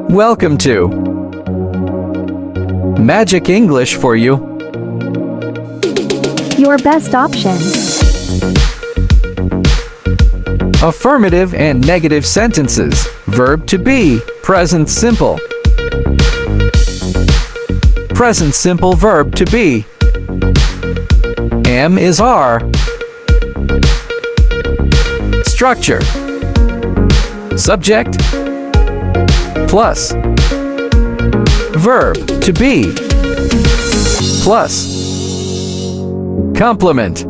Welcome to Magic English for you. Your best option. Affirmative and negative sentences. Verb to be. Present simple. Present simple verb to be. Am is are. Structure. Subject plus verb to be plus complement.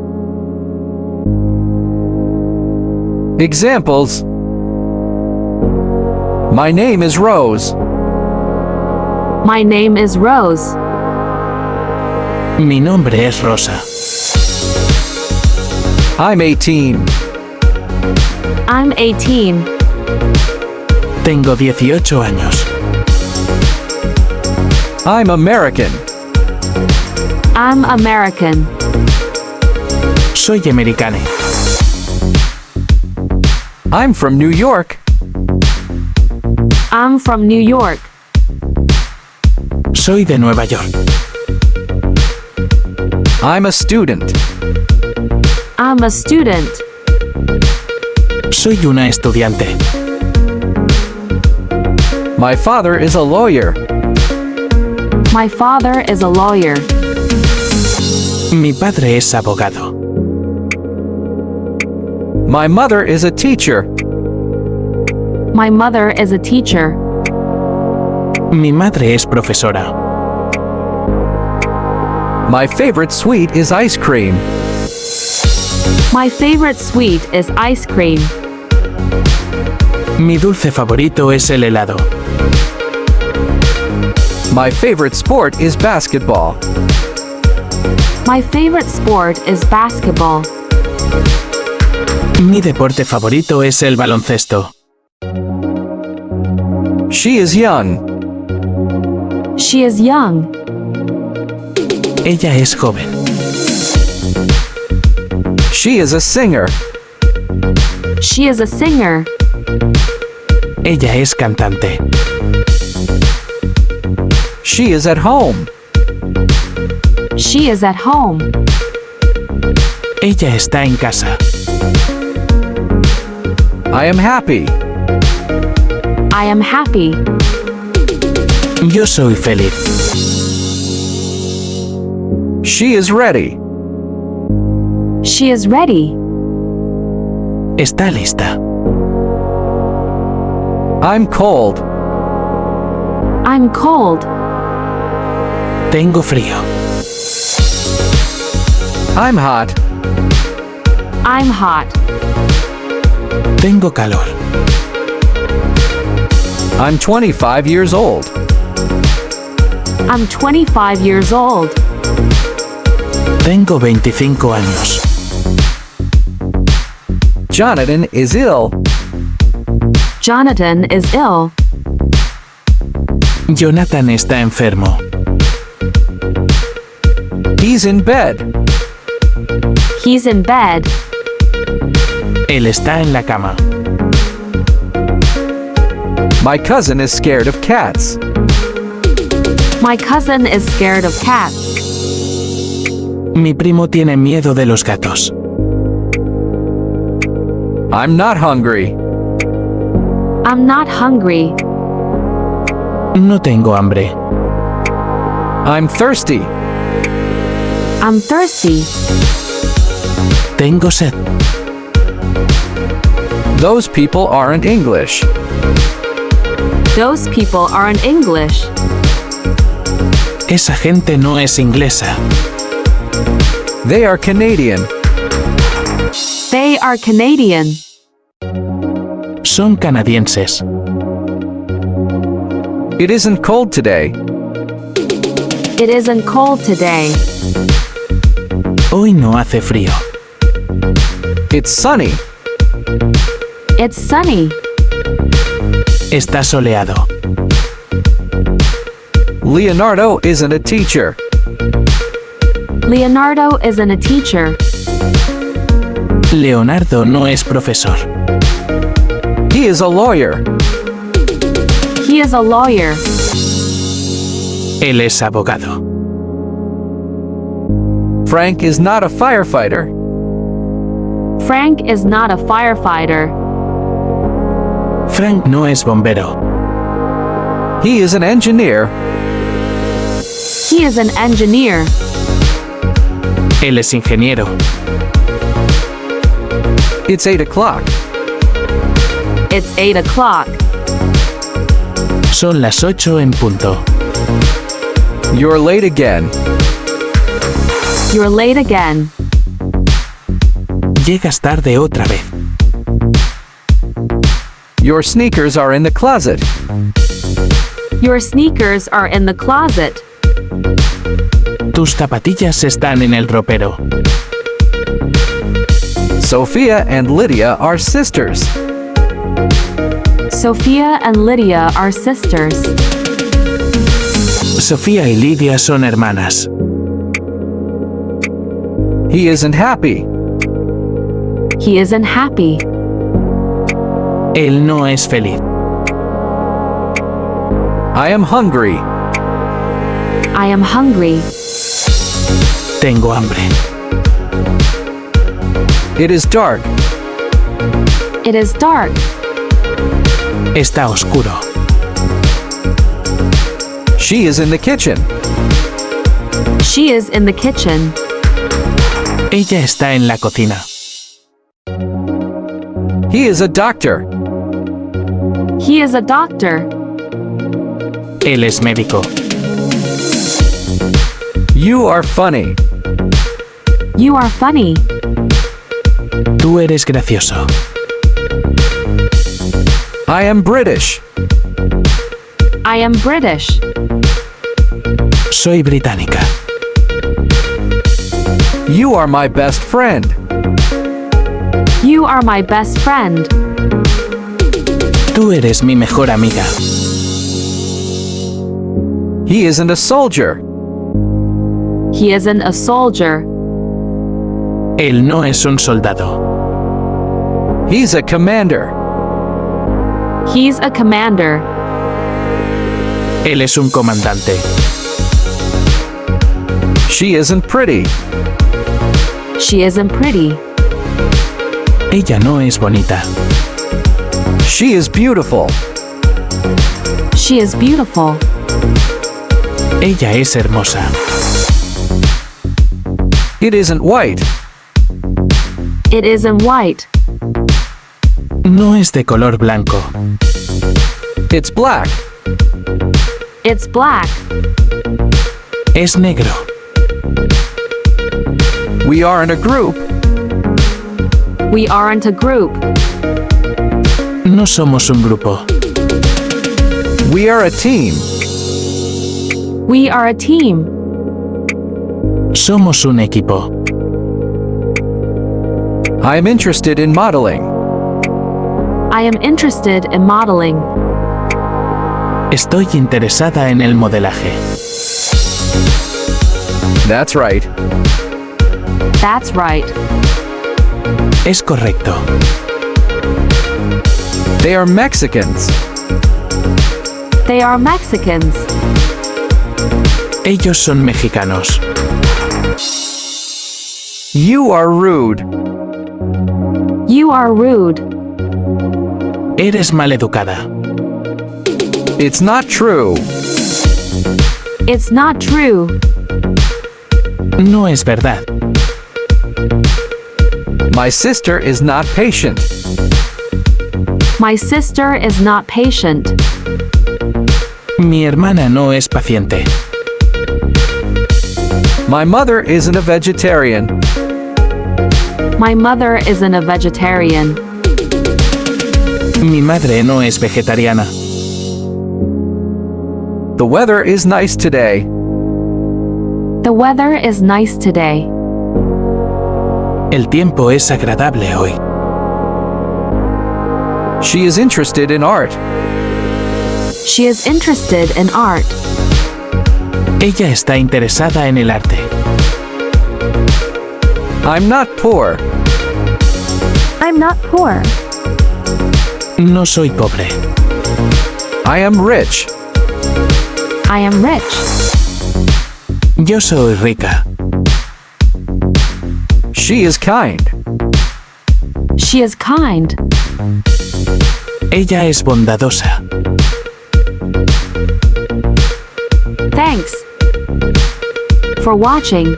Examples: My name is Rose. My name is Rose. Mi nombre es Rosa. I'm 18. I'm 18. Tengo 18 años. I'm American. I'm American. Soy americano. I'm from New York. I'm from New York. Soy de Nueva York. I'm a student. I'm a student. Soy una estudiante. My father is a lawyer. My father is a lawyer. Mi padre es abogado. My mother is a teacher. My mother is a teacher. Mi madre es profesora. My favorite sweet is ice cream. My favorite sweet is ice cream. Mi dulce favorito es el helado. My favorite sport is basketball. My favorite sport is basketball. Mi deporte favorito es el baloncesto. She is young. She is young. Ella es joven. She is a singer. She is a singer. Ella es cantante. She is at home. She is at home. Ella está en casa. I am happy. I am happy. Yo soy feliz. She is ready. She is ready. Está lista. I'm cold. I'm cold. Tengo frío. I'm hot. I'm hot. Tengo calor. I'm 25 years old. I'm 25 years old. Tengo 25 años. Jonathan is ill. Jonathan is ill. Jonathan está enfermo. He's in bed. He's in bed. Él está en la cama. My cousin is scared of cats. My cousin is scared of cats. Mi primo tiene miedo de los gatos. I'm not hungry. I'm not hungry. No tengo hambre. I'm thirsty. I'm thirsty. Tengo sed. Those people aren't English. Those people aren't English. Esa gente no es inglesa. They are Canadian. They are Canadian. Son canadienses. It isn't cold today. It isn't cold today. Hoy no hace frío. It's sunny. It's sunny. Está soleado. Leonardo isn't a teacher. Leonardo isn't a teacher. Leonardo no es profesor. He is a lawyer. He He is a lawyer. Él es abogado. Frank is not a firefighter. Frank is not a firefighter. Frank no es bombero. He is an engineer. He is an engineer. Él es ingeniero. It's 8 o'clock. It's 8 o'clock. Son las 8 en punto. You're late again. You're late again. Llegas tarde otra vez. Your sneakers are in the closet. Your sneakers are in the closet. Tus zapatillas están en el ropero. Sophia and Lydia are sisters. Sophia and Lydia are sisters. Sofía y Lidia son hermanas. He isn't happy. He isn't happy. Él no es feliz. I am hungry. I am hungry. Tengo hambre. It is dark. It is dark. Está oscuro. She is in the kitchen. She is in the kitchen. Ella está en la cocina. He is a doctor. He is a doctor. Él es médico. You are funny. You are funny. Tú eres gracioso. I am British. I am British. Soy británica. You are my best friend. You are my best friend. Tú eres mi mejor amiga. He isn't a soldier. He isn't a soldier. Él no es un soldado. He's a commander. He's a commander. Él es un comandante. She isn't pretty. She isn't pretty. Ella no es bonita. She is beautiful. She is beautiful. Ella es hermosa. It isn't white. It isn't white. No es de color blanco. It's black. It's black. Es negro. We are in a group. We aren't a group. No somos un grupo. We are a team. We are a team. Somos un equipo. I am interested in modeling. I am interested in modeling. Estoy interesada en el modelaje. That's right. That's right. Es correcto. They are Mexicans. They are Mexicans. Ellos son mexicanos. You are rude. You are rude. Eres maleducada. It's not true. It's not true. No es verdad. My sister is not patient. My sister is not patient. Mi hermana no es paciente. My mother isn't a vegetarian. My mother isn't a vegetarian. Mi madre no es vegetariana. The weather is nice today. The weather is nice today. El tiempo es agradable hoy. She is interested in art. She is interested in art. Ella está interesada en el arte. I'm not poor. I'm not poor. No soy pobre. I am rich. I am rich. Yo soy rica. She is kind. She is kind. Ella es bondadosa. Thanks for watching.